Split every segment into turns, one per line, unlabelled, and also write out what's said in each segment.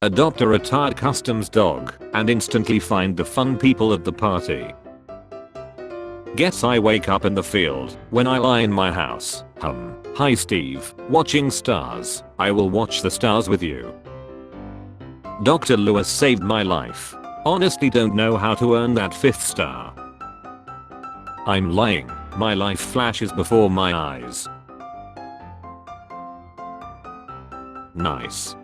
adopt a retired customs dog, and instantly find the fun people at the party. Guess I wake up in the field when I lie in my house. Hi Steve, watching stars. I will watch the stars with you. Dr. Lewis saved my life. Honestly don't know how to earn that 5th star. I'm lying. My life flashes before my eyes. Nice.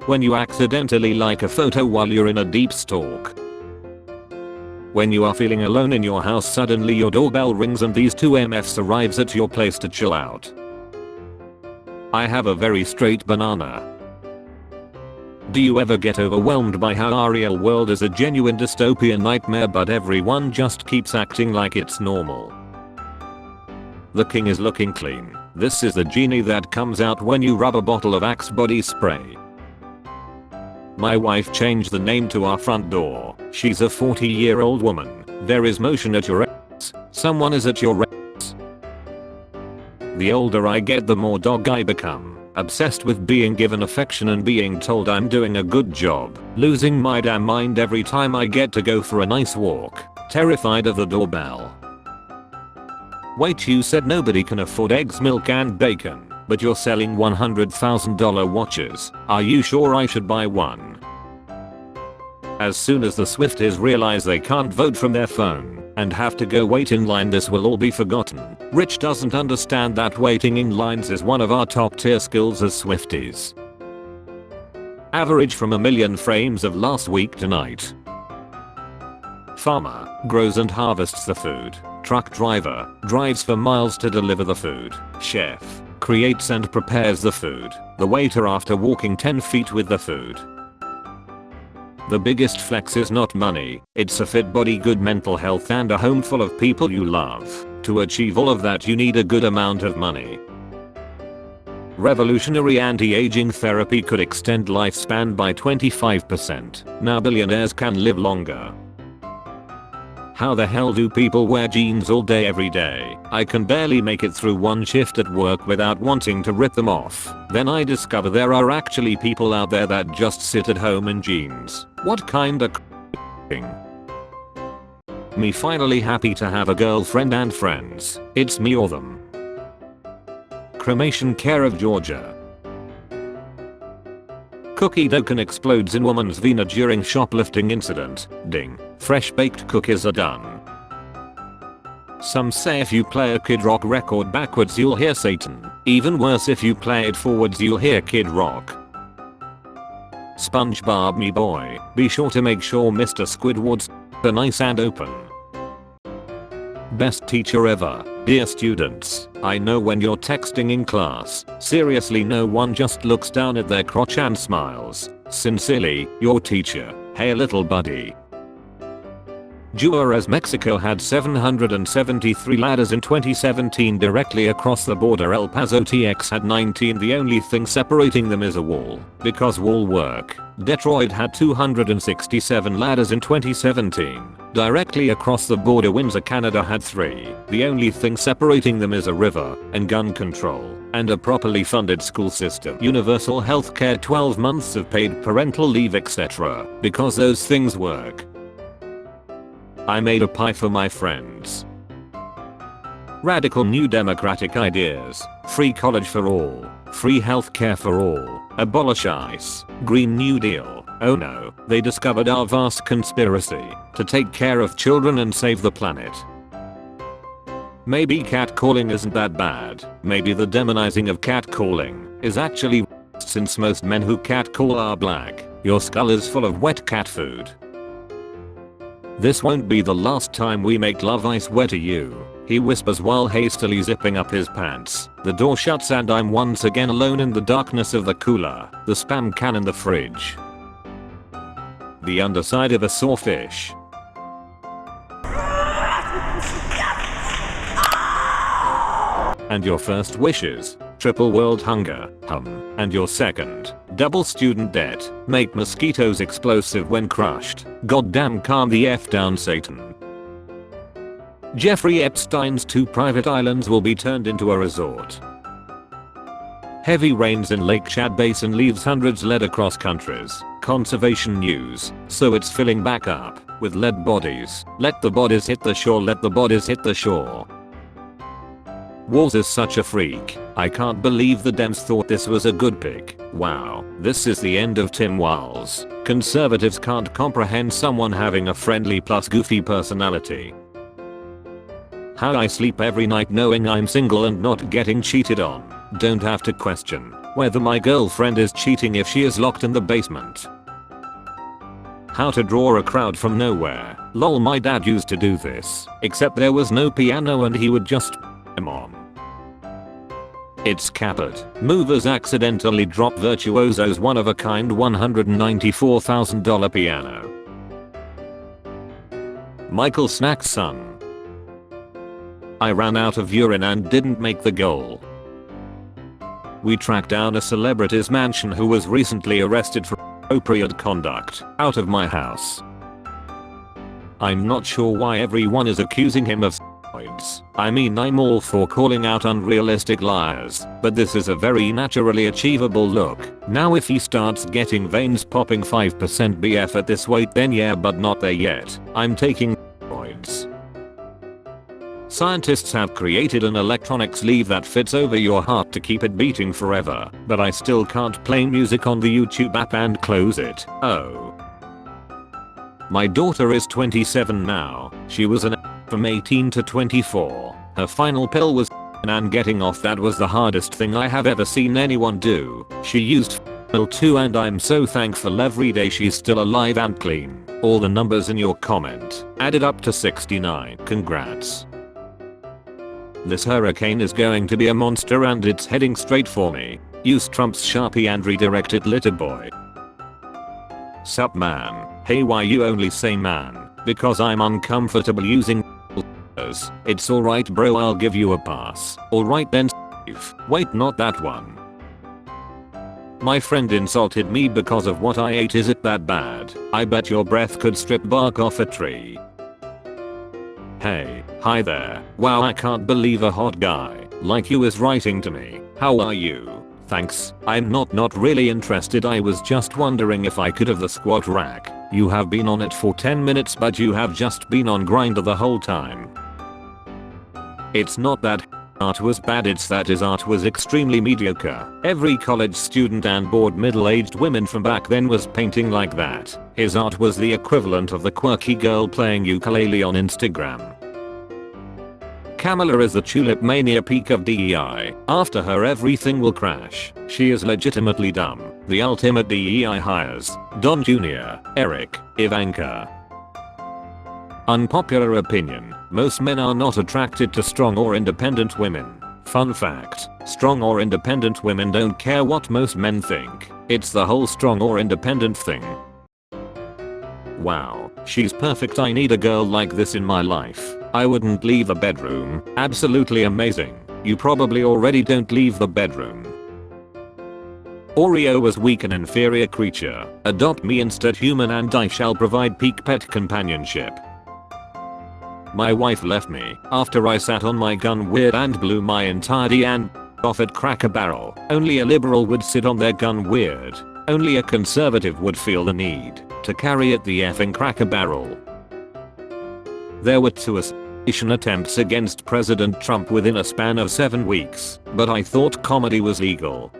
When you accidentally like a photo while you're in a deep stalk. When you are feeling alone in your house, suddenly your doorbell rings and these two MFs arrives at your place to chill out. I have a very straight banana. Do you ever get overwhelmed by how our real world is a genuine dystopian nightmare but everyone just keeps acting like it's normal? The king is looking clean. This is the genie that comes out when you rub a bottle of Axe body spray. My wife changed the name to our front door. She's a 40-year-old woman. There is motion at your ass. Someone is at your ass. The older I get, the more dog I become. Obsessed with being given affection and being told I'm doing a good job. Losing my damn mind every time I get to go for a nice walk. Terrified of the doorbell. Wait, you said nobody can afford eggs, milk and bacon, but you're selling $100,000 watches. Are you sure I should buy one? As soon as the Swifties realize they can't vote from their phone and have to go wait in line, this will all be forgotten. Rich doesn't understand that waiting in lines is one of our top tier skills as Swifties. Average from a million frames of last week tonight. Farmer grows and harvests the food. Truck driver drives for miles to deliver the food. Chef creates and prepares the food. The waiter after walking 10 feet with the food. The biggest flex is not money, it's a fit body, good mental health and a home full of people you love. To achieve all of that you need a good amount of money. Revolutionary anti-aging therapy could extend lifespan by 25%. Now billionaires can live longer. How the hell do people wear jeans all day every day? I can barely make it through one shift at work without wanting to rip them off. Then I discover there are actually people out there that just sit at home in jeans. What kind of thing? Me finally happy to have a girlfriend and friends. It's me or them. Cremation care of Georgia. Cookie token explodes in woman's vena during shoplifting incident. Ding. Fresh baked cookies are done. Some say if you play a Kid Rock record backwards you'll hear Satan. Even worse, if you play it forwards you'll hear Kid Rock. SpongeBob me boy, be sure to make sure Mr. Squidward's are nice and open. Best teacher ever. Dear students, I know when you're texting in class, seriously no one just looks down at their crotch and smiles. Sincerely, your teacher. Hey little buddy. Juarez, Mexico had 773 ladders in 2017 directly across the border. El Paso, TX had 19. The only thing separating them is a wall, because wall work. Detroit had 267 ladders in 2017 directly across the border. Windsor, Canada had 3. The only thing separating them is a river, and gun control, and a properly funded school system. Universal health care, 12 months of paid parental leave, etc. Because those things work. I made a pie for my friends. Radical new democratic ideas. Free college for all. Free healthcare for all. Abolish ICE. Green New Deal. Oh no, they discovered our vast conspiracy to take care of children and save the planet. Maybe catcalling isn't that bad. Maybe the demonizing of catcalling is actually since most men who catcall are black. Your skull is full of wet cat food. This won't be the last time we make love, I swear to you, he whispers while hastily zipping up his pants. The door shuts and I'm once again alone in the darkness of the cooler, the spam can in the fridge. The underside of a sawfish. And your first wishes, triple world hunger, and your second, double student debt, make mosquitoes explosive when crushed. Goddamn, calm the F down, Satan. Jeffrey Epstein's 2 private islands will be turned into a resort. Heavy rains in Lake Chad Basin leaves hundreds lead across countries. Conservation news. So it's filling back up with lead bodies. Let the bodies hit the shore. Let the bodies hit the shore. Wars is such a freak. I can't believe the Dems thought this was a good pick. Wow, this is the end of Tim Walz. Conservatives can't comprehend someone having a friendly plus goofy personality. How I sleep every night knowing I'm single and not getting cheated on. Don't have to question whether my girlfriend is cheating if she is locked in the basement. How to draw a crowd from nowhere. Lol, my dad used to do this, except there was no piano and he would just him on. It's Caput. Movers accidentally drop Virtuoso's one-of-a-kind $194,000 piano. Michael Snack's son. I ran out of urine and didn't make the goal. We tracked down a celebrity's mansion who was recently arrested for inappropriate conduct out of my house. I'm not sure why everyone is accusing him of steroids. I mean, I'm all for calling out unrealistic liars, but this is a very naturally achievable look. Now if he starts getting veins popping 5% BF at this weight, then yeah, but not there yet. I'm taking steroids. Scientists have created an electronic sleeve that fits over your heart to keep it beating forever, but I still can't play music on the YouTube app and close it. Oh. My daughter is 27 now. She was from 18 to 24. Her final pill was and getting off that was the hardest thing I have ever seen anyone do. She used pill too and I'm so thankful every day she's still alive and clean. All the numbers in your comment added up to 69. Congrats. This hurricane is going to be a monster and it's heading straight for me. Use Trump's Sharpie and redirect it, little boy. Sup man. Hey, why you only say man? Because I'm uncomfortable using it's alright bro, I'll give you a pass. Alright then Steve. Wait, not that one. My friend insulted me because of what I ate. Is it that bad? I bet your breath could strip bark off a tree. Hey, hi there. Wow, I can't believe a hot guy like you is writing to me. How are you? Thanks. I'm not really interested. I was just wondering if I could have the squat rack. You have been on it for 10 minutes but you have just been on Grindr the whole time. It's not that art was bad, it's that his art was extremely mediocre. Every college student and bored middle-aged women from back then was painting like that. His art was the equivalent of the quirky girl playing ukulele on Instagram. Kamala is the tulip mania peak of DEI. After her everything will crash. She is legitimately dumb. The ultimate DEI hires. Don Jr., Eric, Ivanka. Unpopular opinion. Most men are not attracted to strong or independent women. Fun fact. Strong or independent women don't care what most men think. It's the whole strong or independent thing. Wow, she's perfect. I need a girl like this in my life. I wouldn't leave the bedroom. Absolutely amazing. You probably already don't leave the bedroom. Oreo was weak and inferior creature. Adopt me instead human and I shall provide peak pet companionship. My wife left me after I sat on my gun weird and blew my entire D and off at Cracker Barrel. Only a liberal would sit on their gun weird. Only a conservative would feel the need to carry at the effing Cracker Barrel. There were 2 assassination attempts against President Trump within a span of 7 weeks, but I thought comedy was legal.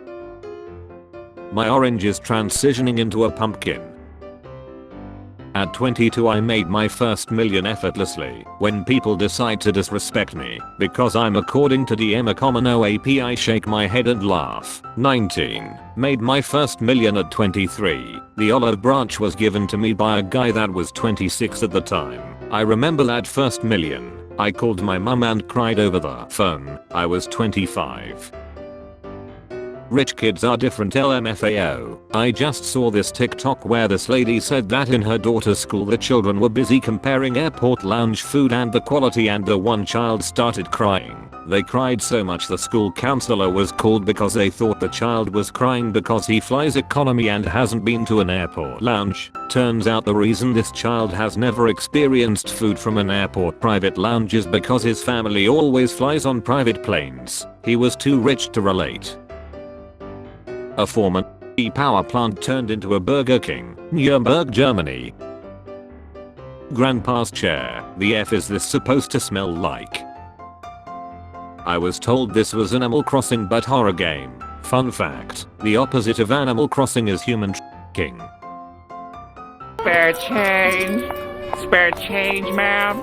My orange is transitioning into a pumpkin. At 22 I made my first million effortlessly. When people decide to disrespect me because I'm according to DM a common OAP, I shake my head and laugh. 19. Made my first million at 23. The olive branch was given to me by a guy that was 26 at the time. I remember that first million. I called my mum and cried over the phone. I was 25. Rich kids are different, LMFAO. I just saw this TikTok where this lady said that in her daughter's school the children were busy comparing airport lounge food and the quality, and the one child started crying. They cried so much the school counselor was called because they thought the child was crying because he flies economy and hasn't been to an airport lounge. Turns out the reason this child has never experienced food from an airport private lounge is because his family always flies on private planes. He was too rich to relate. A former power plant turned into a Burger King, Nuremberg, Germany. Grandpa's chair, the F is this supposed to smell like? I was told this was Animal Crossing but horror game. Fun fact, the opposite of Animal Crossing is human king.
Spare change. Spare change, ma'am.